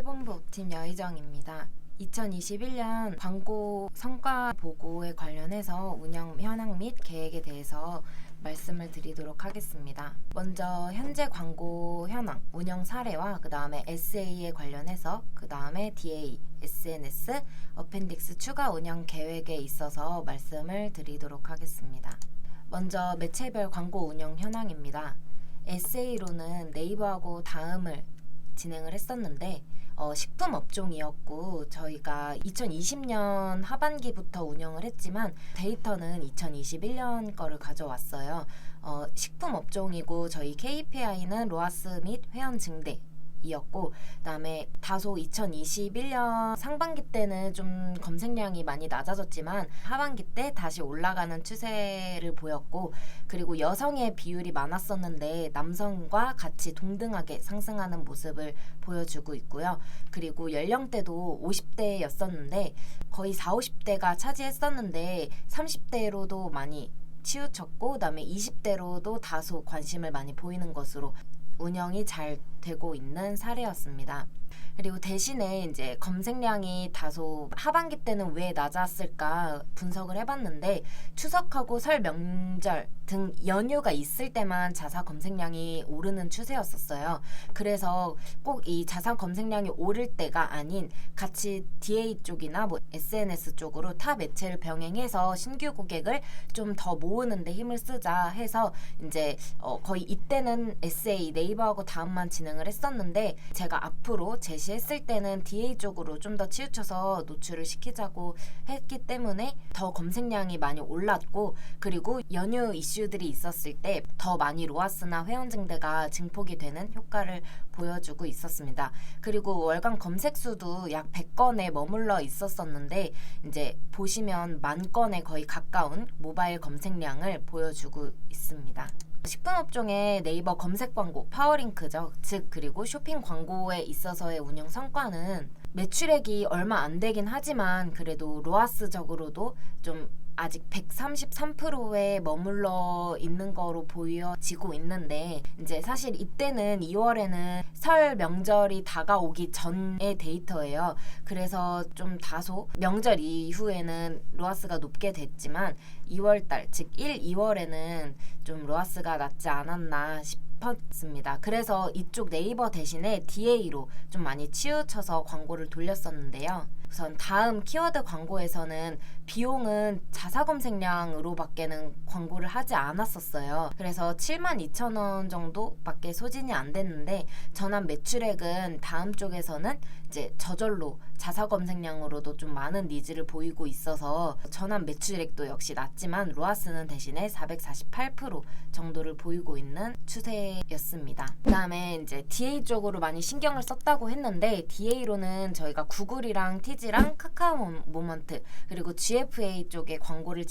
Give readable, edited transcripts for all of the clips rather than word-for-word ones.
홍보본부 팀 여희정입니다. 2021년 광고 성과 보고에 관련해서 운영 현황 및 계획에 대해서 말씀을 드리도록 하겠습니다. 먼저 현재 광고 현황, 운영 사례와 그 다음에 SA에 관련해서 그 다음에 DA, SNS, 어펜딕스 추가 운영 계획에 있어서 말씀을 드리도록 하겠습니다. 먼저 매체별 광고 운영 현황입니다. SA로는 네이버하고 다음을 진행을 했었는데 식품 업종이었고 저희가 2020년 하반기부터 운영을 했지만 데이터는 2021년 거를 가져왔어요. 식품 업종이고 저희 KPI는 로아스 및 회원 증대 이었고 그다음에 다소 2021년 상반기 때는 좀 검색량이 많이 낮아졌지만 하반기 때 다시 올라가는 추세를 보였고 그리고 여성의 비율이 많았었는데 남성과 같이 동등하게 상승하는 모습을 보여주고 있고요. 그리고 연령대도 50대였었는데 거의 40, 50대가 차지했었는데 30대로도 많이 치우쳤고 그다음에 20대로도 다소 관심을 많이 보이는 것으로 운영이 잘 되고 있는 사례였습니다. 그리고 대신에 이제 검색량이 다소 하반기 때는 왜 낮았을까 분석을 해봤는데 추석하고 설 명절 등 연휴가 있을 때만 자사 검색량이 오르는 추세였었어요. 그래서 꼭 이 자사 검색량이 오를 때가 아닌 같이 DA 쪽이나 뭐 SNS 쪽으로 타 매체를 병행해서 신규 고객을 좀 더 모으는 데 힘을 쓰자 해서 이제 거의 이때는 SA 네이버하고 다음만 진행을 했었는데 제가 앞으로 제시했을 때는 DA 쪽으로 좀 더 치우쳐서 노출을 시키자고 했기 때문에 더 검색량이 많이 올랐고 그리고 연휴 이슈들이 있었을 때 더 많이 로아스나 회원 증대가 증폭이 되는 효과를 보여주고 있었습니다. 그리고 월간 검색 수도 약 100건에 머물러 있었었는데 이제 보시면 10,000건에 거의 가까운 모바일 검색량을 보여주고 있습니다. 식품업종의 네이버 검색 광고, 파워링크죠. 즉 그리고 쇼핑 광고에 있어서의 운영 성과는 매출액이 얼마 안 되긴 하지만 그래도 로아스적으로도 좀 아직 133%에 머물러 있는 거로 보여지고 있는데 이제 사실 이때는 2월에는 설 명절이 다가오기 전의 데이터예요. 그래서 좀 다소 명절 이후에는 로아스가 높게 됐지만 2월달 즉 1, 2월에는 좀 로아스가 낮지 않았나 싶었습니다. 그래서 이쪽 네이버 대신에 DA로 좀 많이 치우쳐서 광고를 돌렸었는데요. 우선 다음 키워드 광고에서는 비용은 자사 검색량으로 밖에는 광고를 하지 않았었어요. 그래서 72,000원 정도밖에 소진이 안 됐는데 전환 매출액은 다음 쪽에서는 이제 저절로 자사 검색량으로도 좀 많은 니즈를 보이고 있어서 전환 매출액도 역시 낮지만 로아스는 대신에 448% 정도를 보이고 있는 추세였습니다. 그다음에 이제 DA 쪽으로 많이 신경을 썼다고 했는데 DA로는 저희가 구글이랑 티지랑 카카오 모먼트 그리고 GFA 쪽에 광고를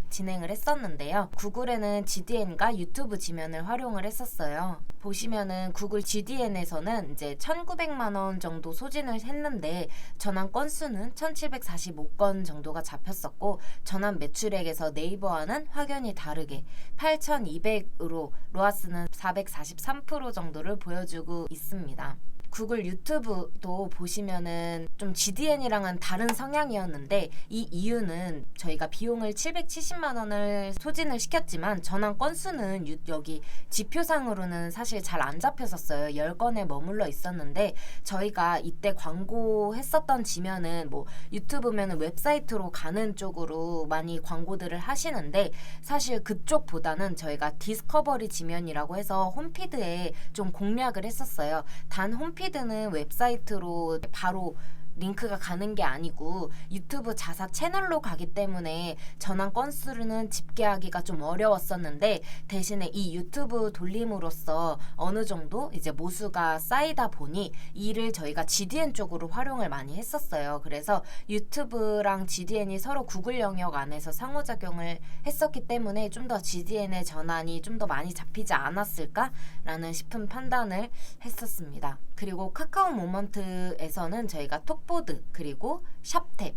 진행을 했었는데요. 구글에는 GDN과 유튜브 지면을 활용을 했었어요. 보시면은 구글 GDN에서는 이제 1,900만 원 정도 소진을 했는데 전환 건수는 1,745건 정도가 잡혔었고 전환 매출액에서 네이버와는 확연히 다르게 8,200으로 로아스는 443% 정도를 보여주고 있습니다. 구글 유튜브도 보시면은 좀 GDN이랑은 다른 성향이었는데 이 이유는 저희가 비용을 770만 원을 소진을 시켰지만 전환 건수는 여기 지표상으로는 사실 잘 안 잡혔었어요. 10건에 머물러 있었는데 저희가 이때 광고했었던 지면은 뭐 유튜브면은 웹사이트로 가는 쪽으로 많이 광고들을 하시는데 사실 그쪽보다는 저희가 디스커버리 지면이라고 해서 홈피드에 좀 공략을 했었어요. 단 홈피드는 웹사이트로 바로 링크가 가는 게 아니고 유튜브 자사 채널로 가기 때문에 전환 건수는 집계하기가 좀 어려웠었는데 대신에 이 유튜브 돌림으로써 어느 정도 이제 모수가 쌓이다 보니 이를 저희가 GDN 쪽으로 활용을 많이 했었어요. 그래서 유튜브랑 GDN이 서로 구글 영역 안에서 상호작용을 했었기 때문에 좀 더 GDN의 전환이 좀 더 많이 잡히지 않았을까라는 싶은 판단을 했었습니다. 그리고 카카오 모먼트에서는 저희가 톡보드 그리고 샵탭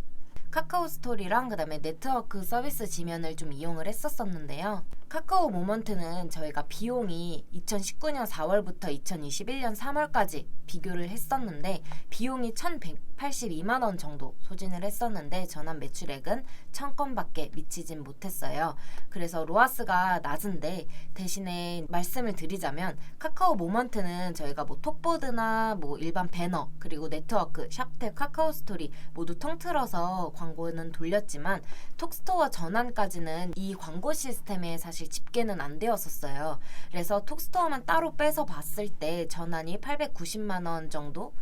카카오 스토리랑 그다음에 네트워크 서비스 지면을 좀 이용을 했었었는데요. 카카오 모먼트는 저희가 비용이 2019년 4월부터 2021년 3월까지 비교를 했었는데 비용이 1,182만 원 정도 소진을 했었는데 전환 매출액은 1,000건밖에 미치진 못했어요. 그래서 로아스가 낮은데 대신에 말씀을 드리자면 카카오 모먼트는 저희가 뭐 톡보드나 뭐 일반 배너 그리고 네트워크, 샵탭, 카카오 스토리 모두 통틀어서 광고는 돌렸지만 톡스토어 전환까지는 이 광고 시스템에 사실 집계는 안 되었었어요. 그래서 톡스토어만 따로 빼서 봤을 때 전환이 890만 원 정도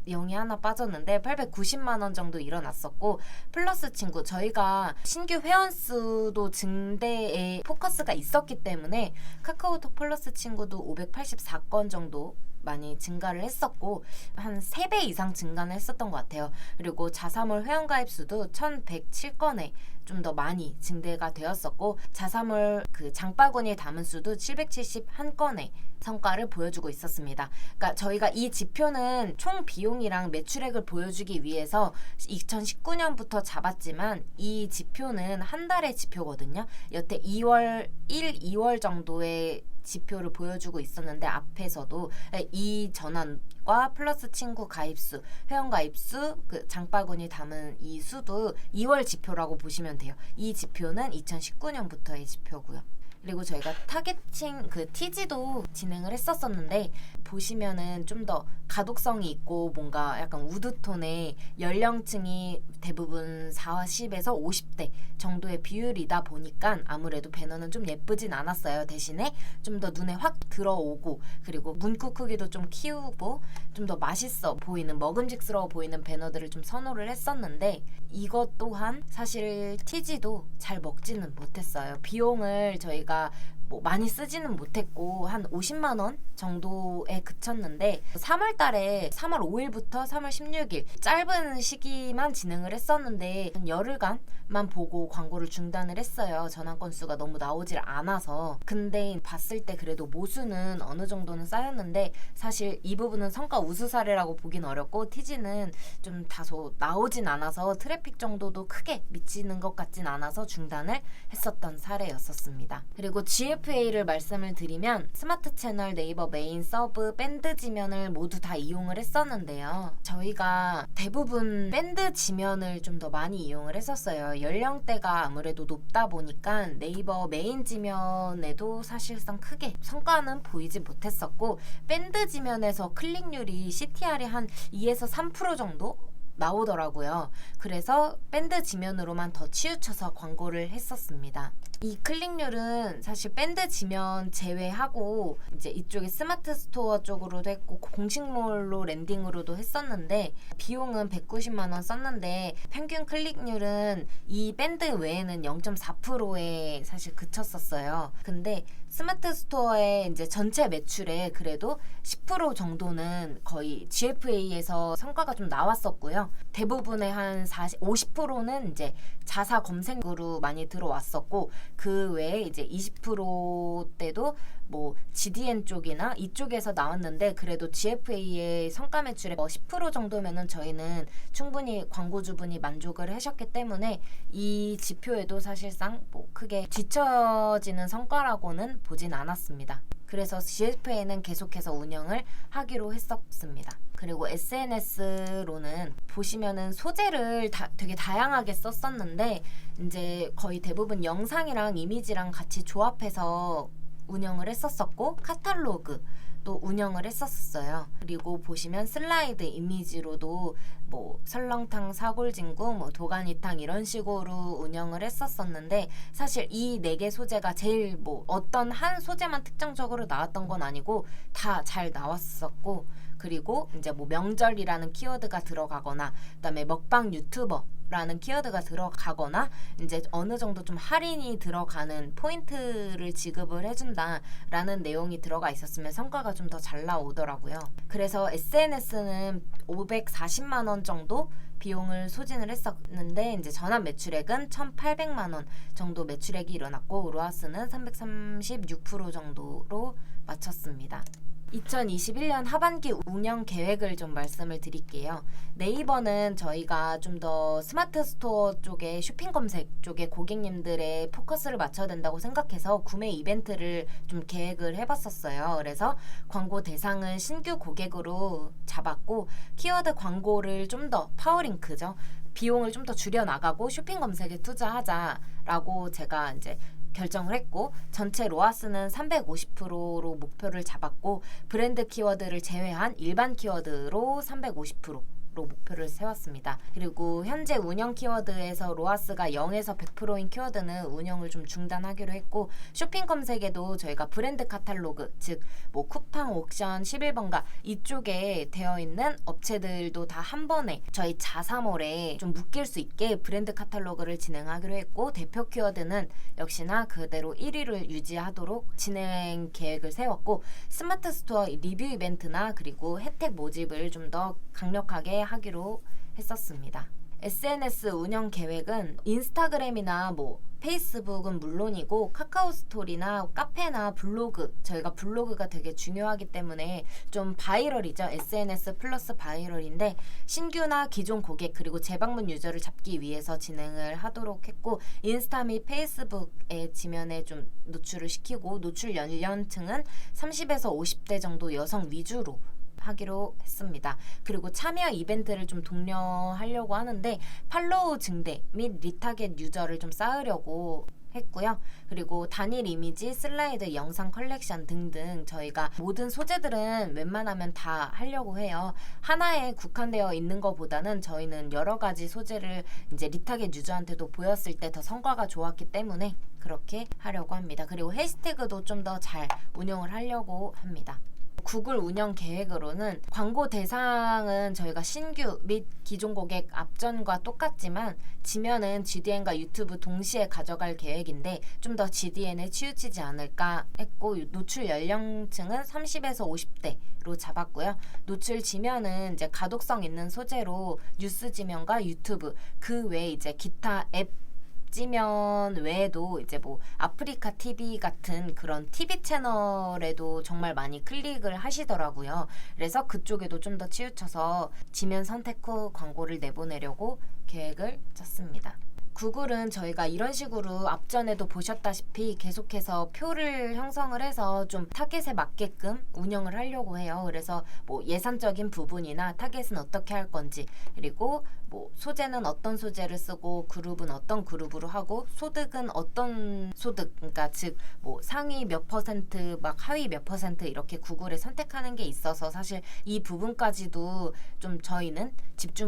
0이 하나 빠졌는데 890만 원 정도 일어났었고 플러스 친구 저희가 신규 회원 수도 증대에 포커스가 있었기 때문에 카카오톡 플러스 친구도 584건 정도 많이 증가를 했었고 한 3배 이상 증가는 했었던 것 같아요. 그리고 자사몰 회원가입 수도 1107건에 좀 더 많이 증대가 되었었고 자사몰 그 장바구니에 담은 수도 771건에 성과를 보여주고 있었습니다. 그러니까 저희가 이 지표는 총 비용이랑 매출액을 보여주기 위해서 2019년부터 잡았지만 이 지표는 한 달의 지표거든요. 여태 2월 2월 정도의 지표를 보여주고 있었는데 앞에서도 이 전환과 플러스 친구 가입수, 회원 가입수, 그 장바구니 담은 이 수도 2월 지표라고 보시면 돼요. 이 지표는 2019년부터의 지표고요. 그리고 저희가 타겟팅 그 TG도 진행을 했었었는데 보시면은 좀 더 가독성이 있고 뭔가 약간 우드톤의 연령층이 대부분 40에서 50대 정도의 비율이다 보니까 아무래도 배너는 좀 예쁘진 않았어요. 대신에 좀 더 눈에 확 들어오고 그리고 문구 크기도 좀 키우고 좀 더 맛있어 보이는 먹음직스러워 보이는 배너들을 좀 선호를 했었는데 이것 또한 사실 TG도 잘 먹지는 못했어요. 비용을 저희가 뭐 많이 쓰지는 못했고 한 50만 원 정도에 그쳤는데 3월 달에 3월 5일부터 3월 16일 짧은 시기만 진행을 했었는데 열흘간만 보고 광고를 중단을 했어요. 전환 건수가 너무 나오질 않아서. 근데 봤을 때 그래도 모수는 어느 정도는 쌓였는데 사실 이 부분은 성과 우수 사례라고 보긴 어렵고 TG는 좀 다소 나오진 않아서 트래픽 정도도 크게 미치는 것 같진 않아서 중단을 했었던 사례였었습니다. 그리고 GFA를 말씀을 드리면 스마트 채널, 네이버 메인, 서브, 밴드 지면을 모두 다 이용을 했었는데요. 저희가 대부분 밴드 지면을 좀 더 많이 이용을 했었어요. 연령대가 아무래도 높다 보니까 네이버 메인 지면에도 사실상 크게 성과는 보이지 못했었고 밴드 지면에서 클릭률이 CTR이 한 2에서 3% 정도 나오더라고요. 그래서 밴드 지면으로만 더 치우쳐서 광고를 했었습니다. 이 클릭률은 사실 밴드 지면 제외하고 이제 이쪽에 스마트 스토어 쪽으로도 했고 공식몰로 랜딩으로도 했었는데 비용은 190만 원 썼는데 평균 클릭률은 이 밴드 외에는 0.4%에 사실 그쳤었어요. 근데 스마트 스토어의 이제 전체 매출에 그래도 10% 정도는 거의 GFA에서 성과가 좀 나왔었고요. 대부분의 한 50%는 이제 자사 검색으로 많이 들어왔었고 그 외에 이제 20%대도 뭐 GDN 쪽이나 이쪽에서 나왔는데 그래도 GFA의 성과 매출의 10% 정도면은 저희는 충분히 광고주분이 만족을 하셨기 때문에 이 지표에도 사실상 뭐 크게 뒤처지는 성과라고는 보진 않았습니다. 그래서 GFA는 계속해서 운영을 하기로 했었습니다. 그리고 SNS로는 보시면은 소재를 되게 다양하게 썼었는데 이제 거의 대부분 영상이랑 이미지랑 같이 조합해서 운영을 했었었고 카탈로그 또 운영을 했었어요. 그리고 보시면 슬라이드 이미지로도 뭐 설렁탕, 사골진구, 뭐 도가니탕 이런 식으로 운영을 했었었는데 사실 이 4개 소재가 제일 뭐 어떤 한 소재만 특정적으로 나왔던 건 아니고 다 잘 나왔었고 그리고 이제 뭐 명절이라는 키워드가 들어가거나 그다음에 먹방 유튜버 라는 키워드가 들어가거나 이제 어느 정도 좀 할인이 들어가는 포인트를 지급을 해준다라는 내용이 들어가 있었으면 성과가 좀 더 잘 나오더라고요. 그래서 SNS는 540만 원 정도 비용을 소진을 했었는데 이제 전환 매출액은 1,800만 원 정도 매출액이 일어났고 로아스는 336% 정도로 마쳤습니다. 2021년 하반기 운영 계획을 좀 말씀을 드릴게요. 네이버는 저희가 좀 더 스마트 스토어 쪽에 쇼핑 검색 쪽에 고객님들의 포커스를 맞춰야 된다고 생각해서 구매 이벤트를 좀 계획을 해봤었어요. 그래서 광고 대상은 신규 고객으로 잡았고 키워드 광고를 좀 더 파워링크죠. 비용을 좀 더 줄여 나가고 쇼핑 검색에 투자하자라고 제가 이제 결정을 했고 전체 로아스는 350%로 목표를 잡았고 브랜드 키워드를 제외한 일반 키워드로 350%로 목표를 세웠습니다. 그리고 현재 운영 키워드에서 로아스가 0에서 100%인 키워드는 운영을 좀 중단하기로 했고 쇼핑 검색에도 저희가 브랜드 카탈로그 즉 뭐 쿠팡, 옥션, 11번가 이쪽에 되어 있는 업체들도 다 한 번에 저희 자사몰에 좀 묶일 수 있게 브랜드 카탈로그를 진행하기로 했고 대표 키워드는 역시나 그대로 1위를 유지하도록 진행 계획을 세웠고 스마트 스토어 리뷰 이벤트나 그리고 혜택 모집을 좀 더 강력하게 하기로 했었습니다. SNS 운영 계획은 인스타그램이나 뭐 페이스북은 물론이고 카카오 스토리나 카페나 블로그 저희가 블로그가 되게 중요하기 때문에 좀 바이럴이죠. SNS 플러스 바이럴인데 신규나 기존 고객 그리고 재방문 유저를 잡기 위해서 진행을 하도록 했고 인스타 및 페이스북의 지면에 좀 노출을 시키고 노출 연령층은 30에서 50대 정도 여성 위주로 하기로 했습니다. 그리고 참여 이벤트를 좀 독려하려고 하는데 팔로우 증대 및 리타겟 유저를 좀 쌓으려고 했고요. 그리고 단일 이미지, 슬라이드, 영상 컬렉션 등등 저희가 모든 소재들은 웬만하면 다 하려고 해요. 하나에 국한되어 있는 것보다는 저희는 여러 가지 소재를 이제 리타겟 유저한테도 보였을 때 더 성과가 좋았기 때문에 그렇게 하려고 합니다. 그리고 해시태그도 좀 더 잘 운영을 하려고 합니다. 구글 운영 계획으로는 광고 대상은 저희가 신규 및 기존 고객 앞전과 똑같지만 지면은 GDN과 유튜브 동시에 가져갈 계획인데 좀 더 GDN에 치우치지 않을까 했고 노출 연령층은 30에서 50대로 잡았고요. 노출 지면은 이제 가독성 있는 소재로 뉴스 지면과 유튜브 그 외에 이제 기타 앱 지면 외에도 이제 뭐 아프리카 TV 같은 그런 TV 채널에도 정말 많이 클릭을 하시더라고요. 그래서 그쪽에도 좀 더 치우쳐서 지면 선택 후 광고를 내보내려고 계획을 짰습니다. 구글은 저희가 이런 식으로 앞전에도 보셨다시피 계속해서 표를 형성을 해서 좀 타겟에 맞게끔 운영을 하려고 해요. 그래서 뭐 예산적인 부분이나 타겟은 어떻게 할 건지 그리고 뭐 소재는 어떤 소재를 쓰고 그룹은 어떤 그룹으로 하고 소득은 어떤 소득 그러니까 즉 뭐 상위 몇 퍼센트 막 하위 몇 퍼센트 이렇게 구글에 선택하는 게 있어서 사실 이 부분까지도 좀 저희는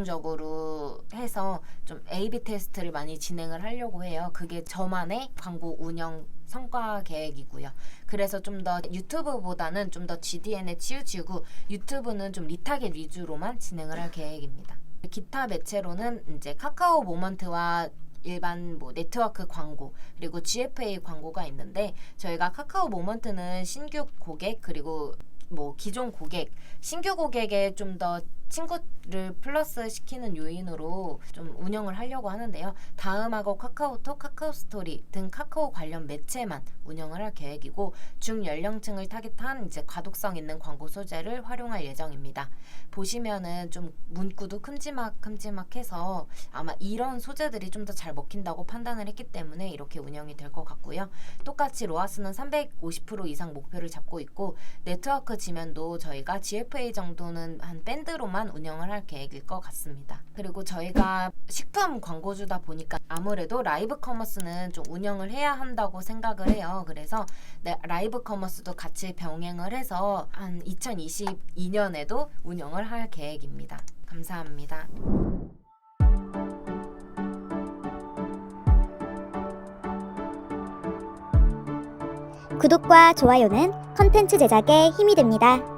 집중적으로 해서 좀 A/B 테스트를 많이 진행을 하려고 해요. 그게 저만의 광고 운영 성과 계획이고요. 그래서 좀 더 유튜브보다는 좀 더 GDN에 치우치고 유튜브는 좀 리타겟 위주로만 진행을 할 계획입니다. 기타 매체로는 이제 카카오 모먼트와 일반 뭐 네트워크 광고 그리고 GFA 광고가 있는데 저희가 카카오 모먼트는 신규 고객 그리고 뭐 기존 고객 신규 고객에 좀 더 친구를 플러스 시키는 요인으로 좀 운영을 하려고 하는데요. 다음하고 카카오톡, 카카오스토리 등 카카오 관련 매체만 운영을 할 계획이고 중연령층을 타깃한 이제 가독성 있는 광고 소재를 활용할 예정입니다. 보시면은 좀 문구도 큼지막해서 아마 이런 소재들이 좀 더 잘 먹힌다고 판단을 했기 때문에 이렇게 운영이 될 것 같고요. 똑같이 로아스는 350% 이상 목표를 잡고 있고 네트워크 지면도 저희가 GFA 정도는 한 밴드로만 운영을 할 계획일 것 같습니다. 그리고 저희가 식품 광고주다 보니까 아무래도 라이브 커머스는 좀 운영을 해야 한다고 생각을 해요. 그래서 라이브 커머스도 같이 병행을 해서 한 2022년에도 운영을 할 계획입니다. 감사합니다. 구독과 좋아요는 컨텐츠 제작에 힘이 됩니다.